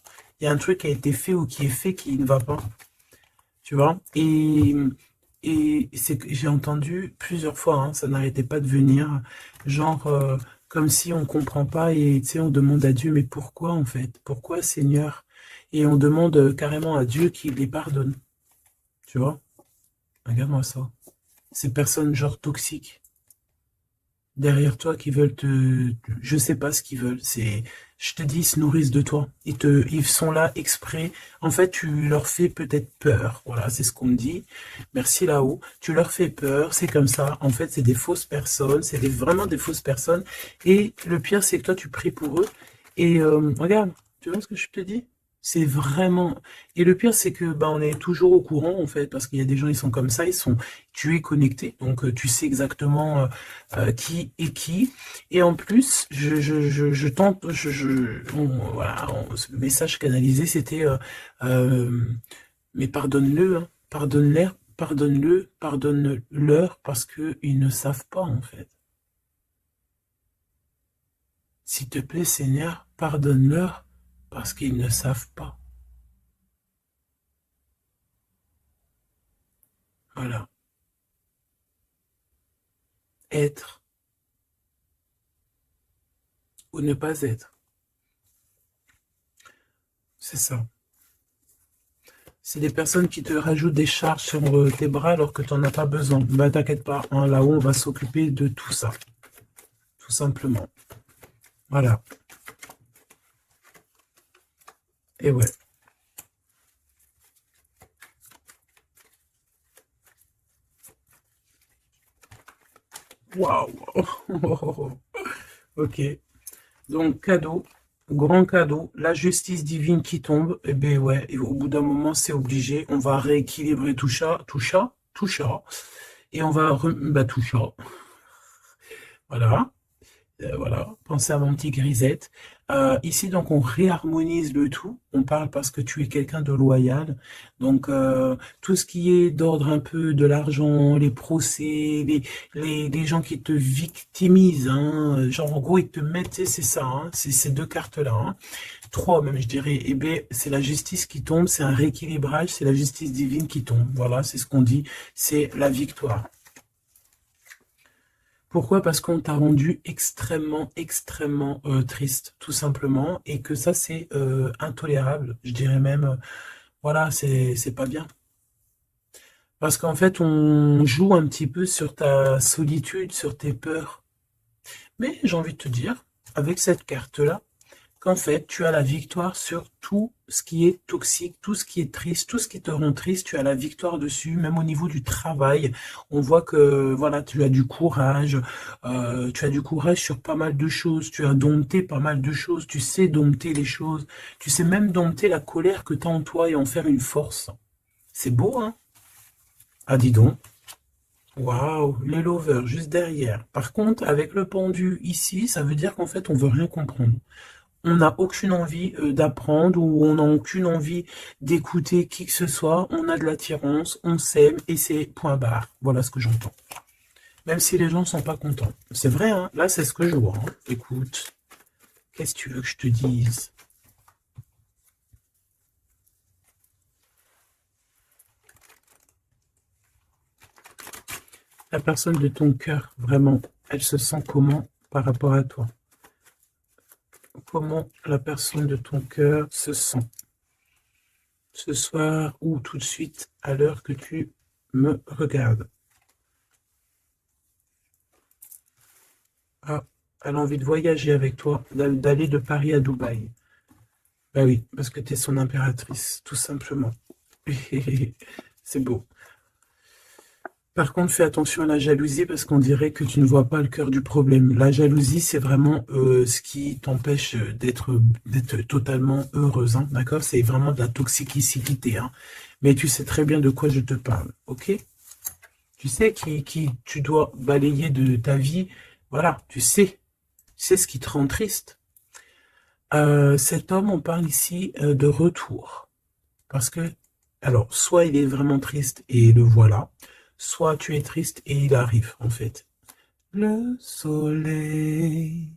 Speaker 1: Il y a un truc qui a été fait ou qui est fait qui ne va pas. Tu vois? Et c'est que j'ai entendu plusieurs fois, hein, ça n'arrêtait pas de venir, genre comme si on comprend pas et tu sais, on demande à Dieu, mais pourquoi en fait? Pourquoi Seigneur? Et on demande carrément à Dieu qu'il les pardonne. Tu vois? Regarde-moi ça. Ces personnes genre toxiques derrière toi qui veulent je sais pas ce qu'ils veulent, je te dis, ils se nourrissent de toi, ils sont là exprès, en fait, tu leur fais peut-être peur, voilà, c'est ce qu'on me dit, merci là-haut, tu leur fais peur, c'est comme ça, en fait, c'est des fausses personnes, vraiment des fausses personnes, et le pire, c'est que toi, tu pries pour eux, et regarde, tu vois ce que je te dis? C'est vraiment... Et le pire, c'est que bah, on est toujours au courant, en fait, parce qu'il y a des gens, ils sont comme ça, tu es connecté, donc tu sais exactement qui est qui. Et en plus, je tente, voilà, le message canalisé, c'était mais pardonne-le, hein, pardonne-leur, parce qu'ils ne savent pas, en fait. S'il te plaît, Seigneur, pardonne-leur, parce qu'ils ne savent pas. Voilà. Être ou ne pas être. C'est ça. C'est des personnes qui te rajoutent des charges sur tes bras alors que tu n'en as pas besoin. Bah t'inquiète pas, hein, là-haut on va s'occuper de tout ça. Tout simplement. Voilà. Et ouais. Waouh. Ok. Donc cadeau. Grand cadeau, la justice divine qui tombe, et ben ouais, et au bout d'un moment, c'est obligé, on va rééquilibrer tout ça, et on va, tout ça, voilà. Voilà, pensez à mon petit grisette. Ici, donc, on réharmonise le tout. On parle parce que tu es quelqu'un de loyal. Donc, tout ce qui est d'ordre un peu de l'argent, les procès, les gens qui te victimisent, hein, genre, en gros, ils te mettent, tu sais, c'est ça, hein, c'est ces deux cartes-là, hein, trois même, je dirais. Eh bien, c'est la justice qui tombe, c'est un rééquilibrage, c'est la justice divine qui tombe. Voilà, c'est ce qu'on dit, c'est la victoire. Pourquoi? Parce qu'on t'a rendu extrêmement, extrêmement triste, tout simplement, et que ça, c'est intolérable. Je dirais même, voilà, c'est pas bien. Parce qu'en fait, on joue un petit peu sur ta solitude, sur tes peurs. Mais j'ai envie de te dire, avec cette carte-là, qu'en fait, tu as la victoire sur tout ce qui est toxique, tout ce qui est triste, tout ce qui te rend triste, tu as la victoire dessus, même au niveau du travail. On voit que, voilà, tu as du courage sur pas mal de choses, tu as dompté pas mal de choses, tu sais dompter les choses, tu sais même dompter la colère que tu as en toi et en faire une force. C'est beau, hein? Ah, dis donc. Waouh, les lovers juste derrière. Par contre, avec le pendu ici, ça veut dire qu'en fait, on veut rien comprendre. On n'a aucune envie d'apprendre ou on n'a aucune envie d'écouter qui que ce soit. On a de l'attirance, on s'aime et c'est point barre. Voilà ce que j'entends. Même si les gens ne sont pas contents. C'est vrai, hein. Là, c'est ce que je vois, hein. Écoute, qu'est-ce que tu veux que je te dise? La personne de ton cœur, vraiment, elle se sent comment par rapport à toi? Comment la personne de ton cœur se sent ce soir ou tout de suite à l'heure que tu me regardes? Ah, elle a envie de voyager avec toi, d'aller de Paris à Dubaï. Bah oui, parce que tu es son impératrice, tout simplement. C'est beau. Par contre, fais attention à la jalousie parce qu'on dirait que tu ne vois pas le cœur du problème. La jalousie, c'est vraiment ce qui t'empêche d'être totalement heureuse, hein, d'accord? C'est vraiment de la toxicité, hein. Mais tu sais très bien de quoi je te parle, ok? Tu sais qui tu dois balayer de ta vie. Voilà, tu sais. C'est ce qui te rend triste. Cet homme, on parle ici de retour. Parce que, alors, soit il est vraiment triste et le voilà, soit tu es triste et il arrive, en fait. Le soleil.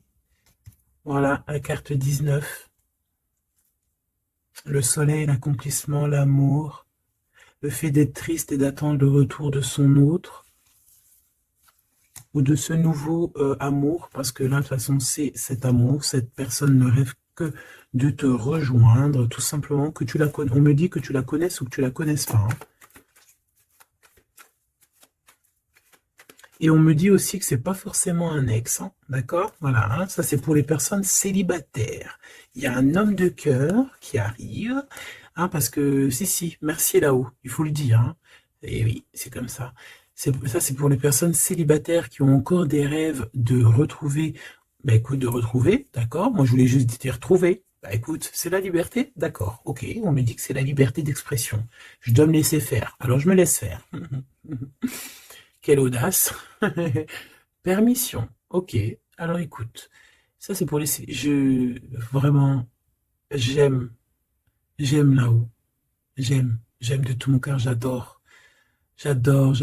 Speaker 1: Voilà, la carte 19. Le soleil, l'accomplissement, l'amour. Le fait d'être triste et d'attendre le retour de son autre. Ou de ce nouveau amour. Parce que là, de toute façon, c'est cet amour. Cette personne ne rêve que de te rejoindre. Tout simplement que tu la connais. On me dit que tu la connaisses ou que tu la connaisses pas, hein. Et on me dit aussi que c'est pas forcément un ex, hein, d'accord? Voilà, hein, ça c'est pour les personnes célibataires. Il y a un homme de cœur qui arrive, hein, parce que, si, merci là-haut, il faut le dire, hein. Et oui, c'est comme ça. Ça, c'est pour les personnes célibataires qui ont encore des rêves de retrouver, bah écoute, de retrouver, d'accord? Moi, je voulais juste dire retrouver. Bah écoute, c'est la liberté, d'accord, ok, on me dit que c'est la liberté d'expression. Je dois me laisser faire, alors je me laisse faire. Quelle audace. Permission. Ok. Alors écoute, ça c'est pour les... Vraiment, j'aime, j'aime là-haut. J'aime de tout mon cœur, j'adore. J'adore.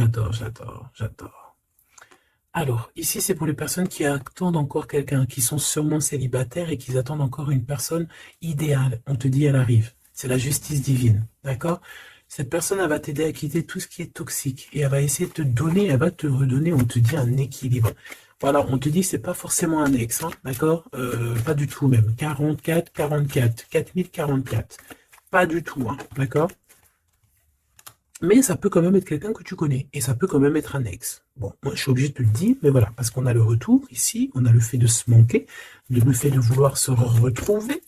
Speaker 1: Alors, ici c'est pour les personnes qui attendent encore quelqu'un, qui sont sûrement célibataires et qui attendent encore une personne idéale. On te dit, elle arrive. C'est la justice divine. D'accord? Cette personne, elle va t'aider à quitter tout ce qui est toxique et elle va essayer de te donner, elle va te redonner, on te dit, un équilibre. Voilà, on te dit, c'est pas forcément un ex, hein, d'accord? Pas du tout même. 44, 4044. Pas du tout, hein, d'accord? Mais ça peut quand même être quelqu'un que tu connais et ça peut quand même être un ex. Bon, moi, je suis obligé de te le dire, mais voilà, parce qu'on a le retour ici, on a le fait de se manquer, le fait de vouloir se retrouver,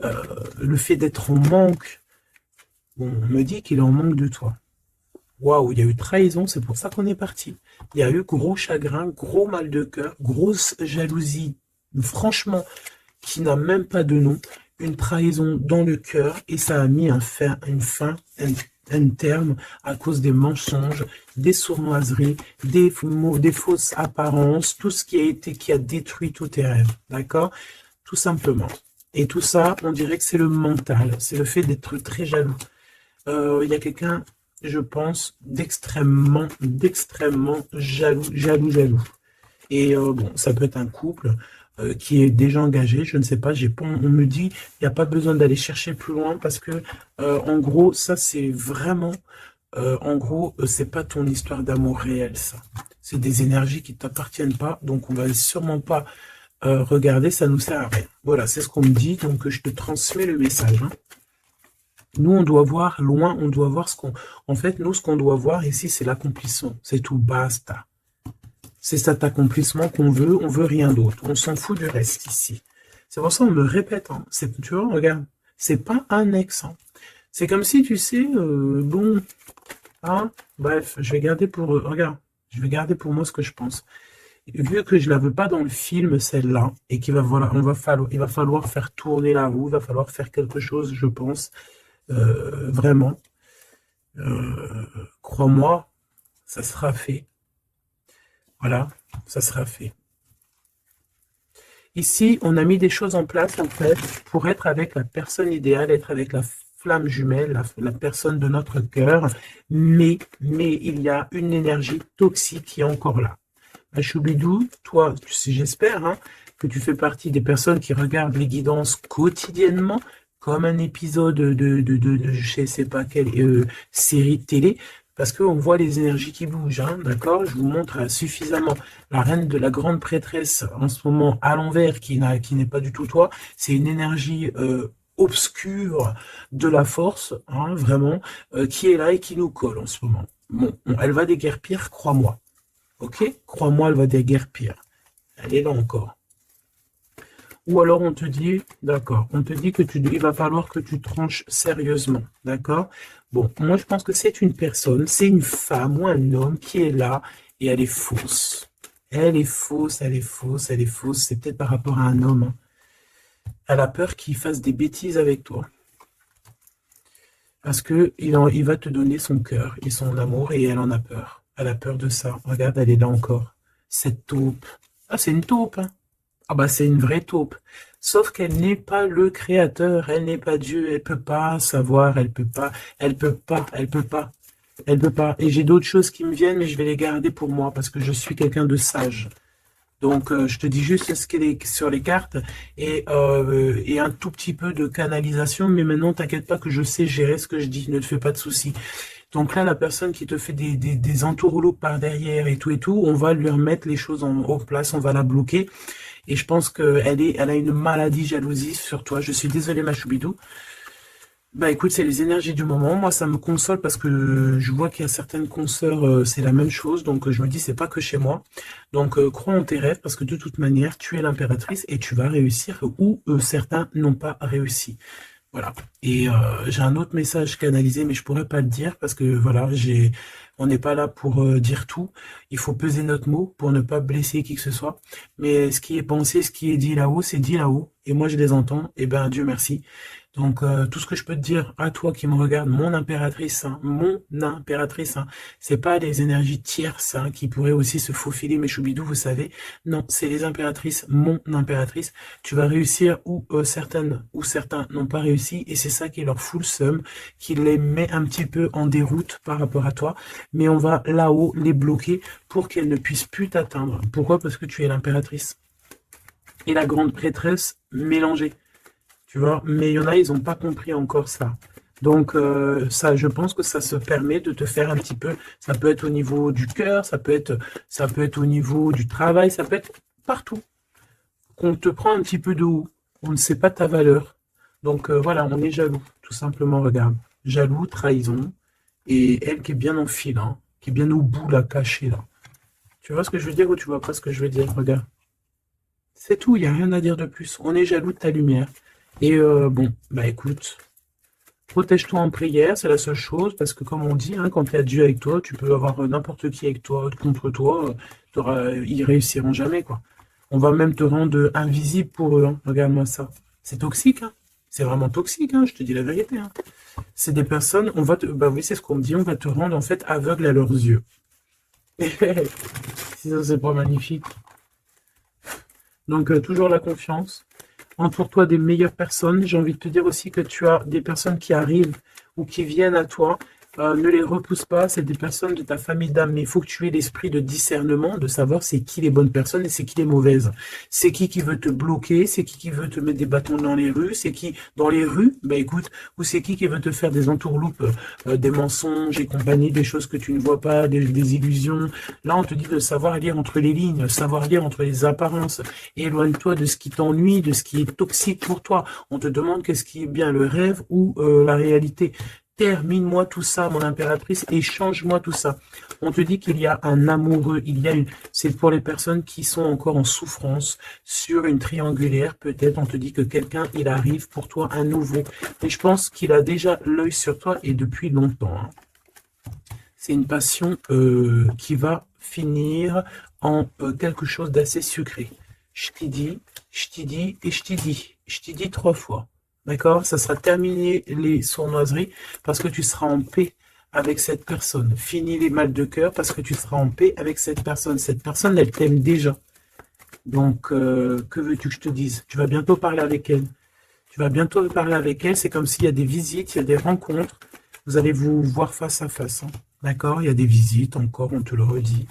Speaker 1: le fait d'être en manque. Bon, on me dit qu'il est en manque de toi. Waouh, il y a eu trahison, c'est pour ça qu'on est parti. Il y a eu gros chagrin, gros mal de cœur, grosse jalousie, franchement, qui n'a même pas de nom, une trahison dans le cœur, et ça a mis un terme à cause des mensonges, des sournoiseries, des fausses apparences, tout ce qui a détruit tous tes rêves, d'accord? Tout simplement. Et tout ça, on dirait que c'est le mental, c'est le fait d'être très jaloux. Il y a quelqu'un, je pense, d'extrêmement jaloux. Et bon, ça peut être un couple qui est déjà engagé, je ne sais pas, on me dit, il n'y a pas besoin d'aller chercher plus loin parce que, en gros, ça c'est vraiment, en gros, c'est pas ton histoire d'amour réel, ça. C'est des énergies qui ne t'appartiennent pas, donc on va sûrement pas regarder, ça nous sert à rien. Voilà, c'est ce qu'on me dit, donc je te transmets le message. Hein. Nous, on doit voir loin, on doit voir ce qu'on... En fait, nous, ce qu'on doit voir ici, c'est l'accomplissement. C'est tout, basta. C'est cet accomplissement qu'on veut, on veut rien d'autre. On s'en fout du reste ici. C'est pour ça qu'on me répète. Hein. Tu vois, regarde, c'est pas un ex. Hein. C'est comme si, tu sais, bon... Hein, bref, je vais garder pour... regarde, je vais garder pour moi ce que je pense. Vu que je la veux pas dans le film, celle-là, et qu'il va, voilà, il va falloir faire tourner la roue, il va falloir faire quelque chose, je pense, vraiment. Crois-moi, ça sera fait. Voilà, ça sera fait. Ici, on a mis des choses en place, en fait, pour être avec la personne idéale, être avec la flamme jumelle, la personne de notre cœur, mais il y a une énergie toxique qui est encore là. Choubidou, toi, j'espère hein, que tu fais partie des personnes qui regardent les guidances quotidiennement, comme un épisode de je sais pas quelle série de télé, parce qu'on voit les énergies qui bougent, hein, d'accord? Je vous montre suffisamment la reine de la grande prêtresse en ce moment à l'envers, qui n'est pas du tout toi. C'est une énergie obscure de la force, hein, vraiment, qui est là et qui nous colle en ce moment. Bon, elle va déguerpir, crois-moi. Ok? Crois-moi, elle va déguerpir. Elle est là encore. Ou alors on te dit, d'accord, on te dit que il va falloir que tu tranches sérieusement, d'accord? Bon, moi je pense que c'est une personne, c'est une femme ou un homme qui est là et elle est fausse. Elle est fausse, elle est fausse, elle est fausse. C'est peut-être par rapport à un homme. Hein. Elle a peur qu'il fasse des bêtises avec toi. Parce que il va te donner son cœur et son amour et elle en a peur. Elle a peur de ça. Regarde, elle est là encore. Cette taupe. Ah, c'est une taupe. Hein. Ah bah c'est une vraie taupe. Sauf qu'elle n'est pas le créateur. Elle n'est pas Dieu. Elle peut pas savoir. Elle peut pas. Elle peut pas. Elle peut pas. Elle peut pas. Et j'ai d'autres choses qui me viennent, mais je vais les garder pour moi parce que je suis quelqu'un de sage. Donc, je te dis juste ce qu'il est sur les cartes et un tout petit peu de canalisation. Mais maintenant, t'inquiète pas que je sais gérer ce que je dis. Ne te fais pas de soucis. Donc là, la personne qui te fait des entourloupes par derrière et tout, on va lui remettre les choses en place, on va la bloquer. Et je pense elle a une maladie jalousie sur toi. Je suis désolé, ma choubidou. Bah écoute, c'est les énergies du moment. Moi, ça me console parce que je vois qu'il y a certaines consoeurs, c'est la même chose. Donc je me dis, c'est pas que chez moi. Donc crois en tes rêves parce que de toute manière, tu es l'impératrice et tu vas réussir où certains n'ont pas réussi. Voilà. Et j'ai un autre message canalisé, mais je pourrais pas le dire parce que voilà, on n'est pas là pour dire tout. Il faut peser notre mot pour ne pas blesser qui que ce soit. Mais ce qui est pensé, ce qui est dit là-haut, c'est dit là-haut. Et moi, je les entends. Et ben, Dieu merci. Donc, tout ce que je peux te dire à toi qui me regarde, mon impératrice, hein, c'est pas les énergies tierces hein, qui pourraient aussi se faufiler, mes choubidous, vous savez. Non, c'est les impératrices, mon impératrice. Tu vas réussir où certaines ou certains n'ont pas réussi, et c'est ça qui leur fout le seum, qui les met un petit peu en déroute par rapport à toi. Mais on va là-haut les bloquer pour qu'elles ne puissent plus t'atteindre. Pourquoi? Parce que tu es l'impératrice. Et la grande prêtresse mélangée. Tu vois, mais il y en a, ils n'ont pas compris encore ça. Donc, ça, je pense que ça se permet de te faire un petit peu, ça peut être au niveau du cœur, ça peut être au niveau du travail, ça peut être partout. Qu'on te prend un petit peu de haut, on ne sait pas ta valeur. Donc, voilà, on est jaloux, tout simplement, regarde. Jaloux, trahison, et elle qui est bien en fil, hein, qui est bien au bout, là, cachée, là. Tu vois ce que je veux dire ou tu vois pas ce que je veux dire? Regarde. C'est tout, il n'y a rien à dire de plus. On est jaloux de ta lumière. Et bon, bah écoute, protège-toi en prière, c'est la seule chose, parce que comme on dit, hein, quand tu as Dieu avec toi, tu peux avoir n'importe qui avec toi, contre toi, ils réussiront jamais, quoi. On va même te rendre invisible pour eux, hein. Regarde-moi ça. C'est toxique, hein. C'est vraiment toxique, hein, je te dis la vérité. Hein. C'est des personnes, bah oui, c'est ce qu'on me dit, on va te rendre en fait aveugle à leurs yeux. Si ça, c'est pas magnifique. Donc, toujours la confiance. Entoure-toi des meilleures personnes. J'ai envie de te dire aussi que tu as des personnes qui arrivent ou qui viennent à toi Ne les repousse pas, c'est des personnes de ta famille d'âme, mais il faut que tu aies l'esprit de discernement, de savoir c'est qui les bonnes personnes et c'est qui les mauvaises. C'est qui veut te bloquer, c'est qui veut te mettre des bâtons dans les rues, c'est qui dans les rues, bah écoute, ou c'est qui veut te faire des entourloupes, des mensonges et compagnie, des choses que tu ne vois pas, des illusions. Là, on te dit de savoir lire entre les lignes, savoir lire entre les apparences. Éloigne-toi de ce qui t'ennuie, de ce qui est toxique pour toi. On te demande qu'est-ce qui est bien, le rêve ou la réalité. Termine-moi tout ça, mon impératrice, et change-moi tout ça. On te dit qu'il y a un amoureux, c'est pour les personnes qui sont encore en souffrance, sur une triangulaire, peut-être, on te dit que quelqu'un, il arrive pour toi, un nouveau. Et je pense qu'il a déjà l'œil sur toi, et depuis longtemps. Hein. C'est une passion qui va finir en quelque chose d'assez sucré. Je t'y dis, je t'y dis, et je t'y dis. Je t'y dis 3 fois. D'accord? Ça sera terminé les sournoiseries parce que tu seras en paix avec cette personne. Fini les mal de cœur parce que tu seras en paix avec cette personne. Cette personne, elle t'aime déjà. Donc, que veux-tu que je te dise? Tu vas bientôt parler avec elle. Tu vas bientôt parler avec elle. C'est comme s'il y a des visites, il y a des rencontres. Vous allez vous voir face à face. Hein. D'accord? Il y a des visites encore, on te le redit.